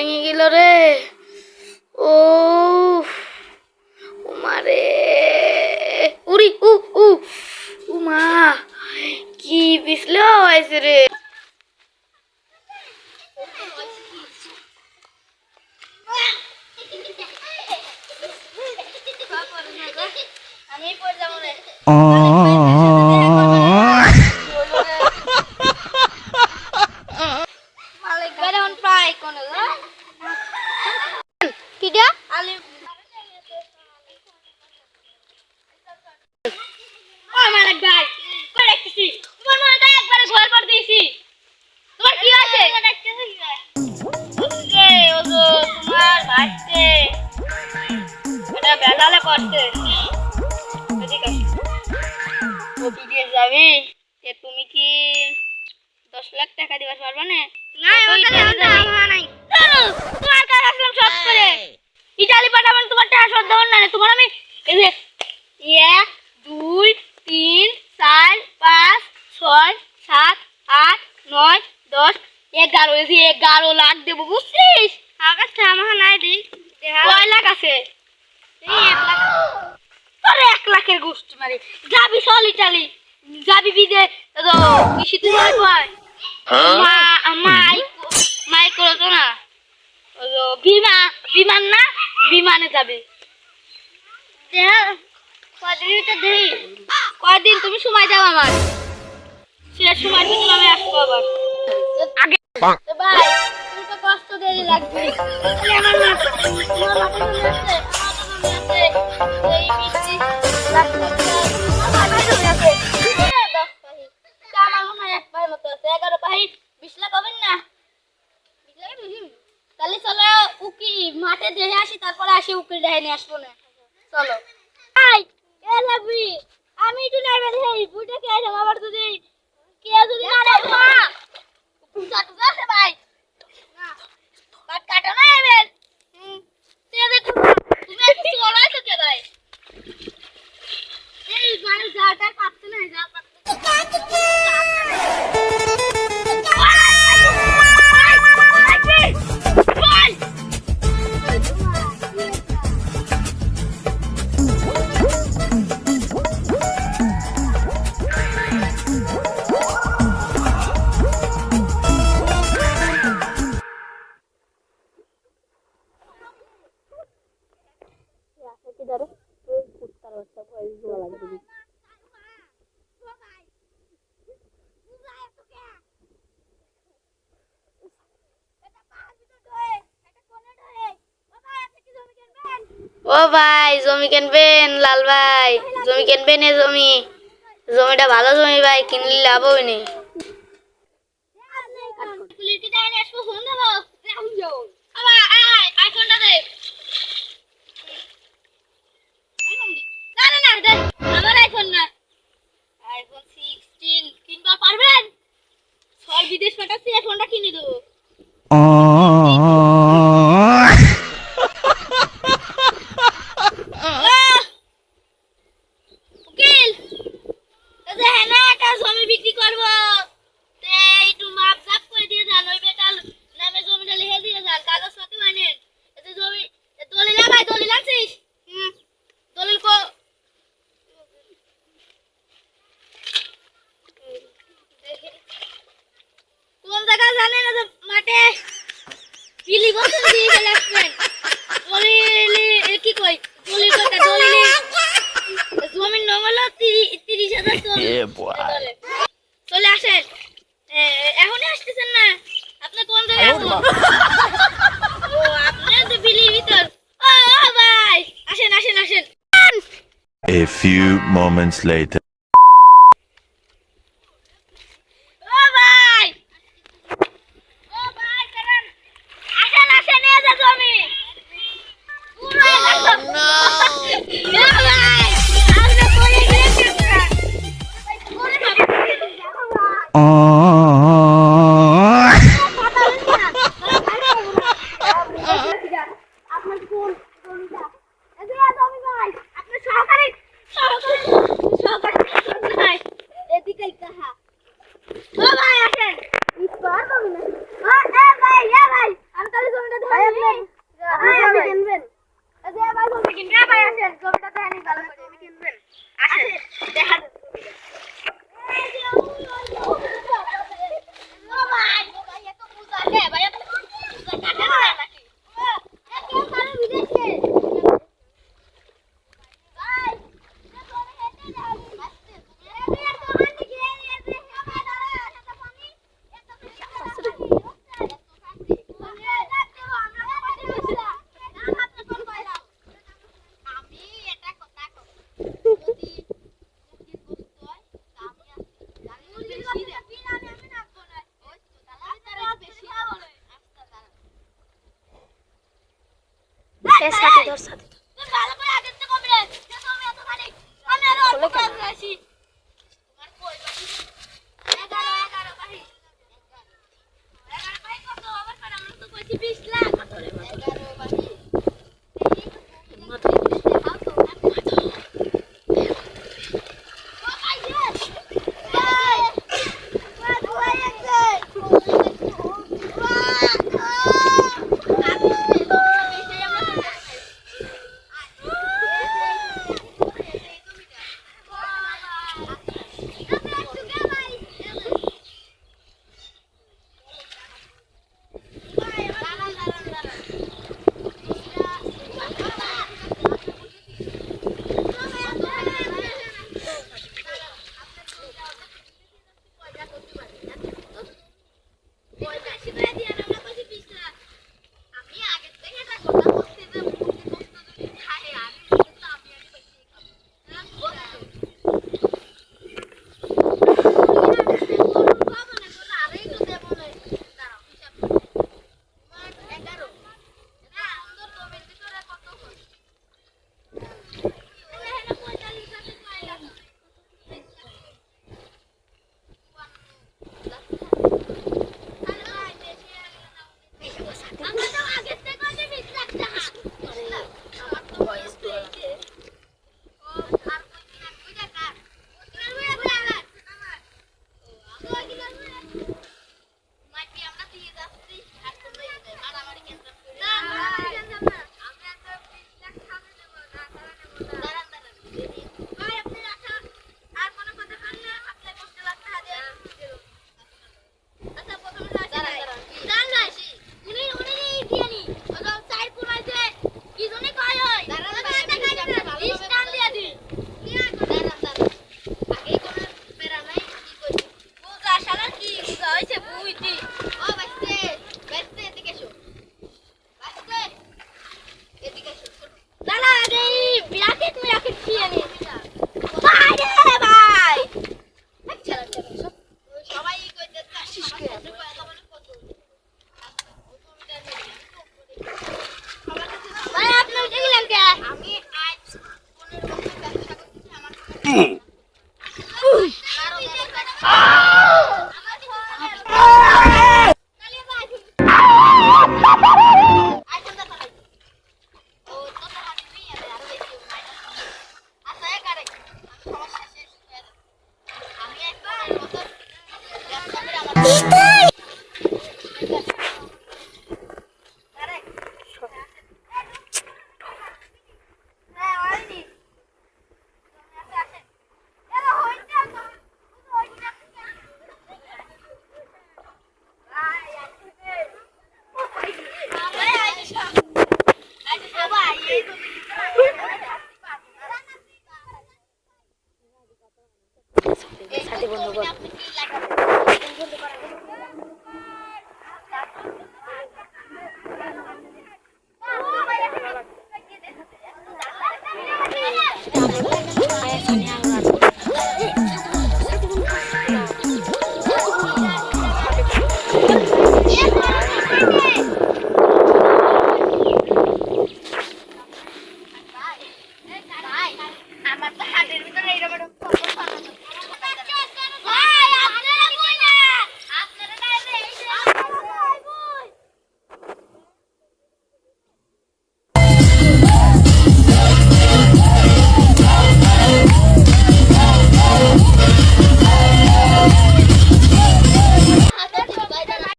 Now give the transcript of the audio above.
ভাঙে গেল রে। ও মারে উরি মা কি পিছলে হয়েছে রে। আমি পড়ে যাবো রে। মালিক বেরোন প্রায় কোন কিডা আলি ও মালিক ভাই কই রাখতেছি তোমার মনে তো একবারে ঘর পর দিয়েছি। তোমার কি আছে ওরে ওগো তোমার ভাইতে এটা বেলালে করতে এদিকে কপি দিয়ে যাবি যে তুমি কি 10 লাখ টাকা দিবার পারবে না? না ওটা আমার নাই তোমার কাছে আসলাম সব করে ইতালি পাঠাবেন তোমার টাকা শোধ দেব না। তোমার আমি এই যে 1 2 3 4 5 6 7 8 9 10 11 এই 11 লাখ দেব বুঝছিস? আকাশে আমার নাই দি কয় লাখ আছে? এই 1 লাখ তোর 1 লাখের গোষ্ঠী মারি যাবি চল ইতালি যাবি বিদে তো বেশি তুই কয় মা মাই করতো না বিমান না বিমানে যাবে কয়দিন তুমি সময় দাও আমার সে সময় ভিতরে আমি আসবো আবার আগে ভাই তুমি তো কষ্ট দেরি লাগবে আমার মা তোমার মাথা মনে আছে এই মিষ্টি লাগবে আমার মাথা মনে আছে 10 পাহি আমার মনে হয় 1 পাহি মতো আছে 11 পাহি 20 লাখ হবেন না 20 লাখ বেশি তাহলে চলো উকি মাঠে দেখে আসি তারপরে আসি উকি দেখে নিয়ে আসবো না চলো ভাই এ লাভি আমি একটু নাইবে এই বুইটা কে আইলাম আবার যদি কে যদি না রে মা পুষা তো যাচ্ছে ভাই না কাট কাটো না এবেন তে দেখো তুমি একটু চলো আছো কে ভাই এই গাড়ি যাটা কাটতে না যা ও ভাই জমি কিনবেন লাল ভাই জমি কিনবেন এ জমিটা ভালো জমি ভাই কিনলে লাভ হবে না বিদেশ পাঠাচ্ছি আইফোনটা কিনে দেবো জমি বিক্রি করবো একটু মাপ জাপ করে দিয়ে যান ওই বেটার নামে জমিটা লিখে দিয়ে যান কাগজপত্র আনেন এতে জমি দলিল ভাই দলিল আছিস দলিল কো কোন জায়গা জানেন না যে মাঠে বিলি বছর দিয়ে গেলে আসবেন দলিল কি কই দলিল কটা দলিল জমির নাম হলো 30,000 চলে আসেন এখনই আসতেছেন না আপনি কোন জায়গায় আছেন ও আপনি তো বিলির ভিতর ও ভাই আসেন আসেন আসেন A few moments later ও ভাই চলেন আসেন আসেন এই যে জমি পুরো নো ভাই আপনি কোলে গিয়েছেন আপনার কোন জমিটা এই যে জমি ভাই আপনি সহকারী এ সাথে ধর সাথে ধর।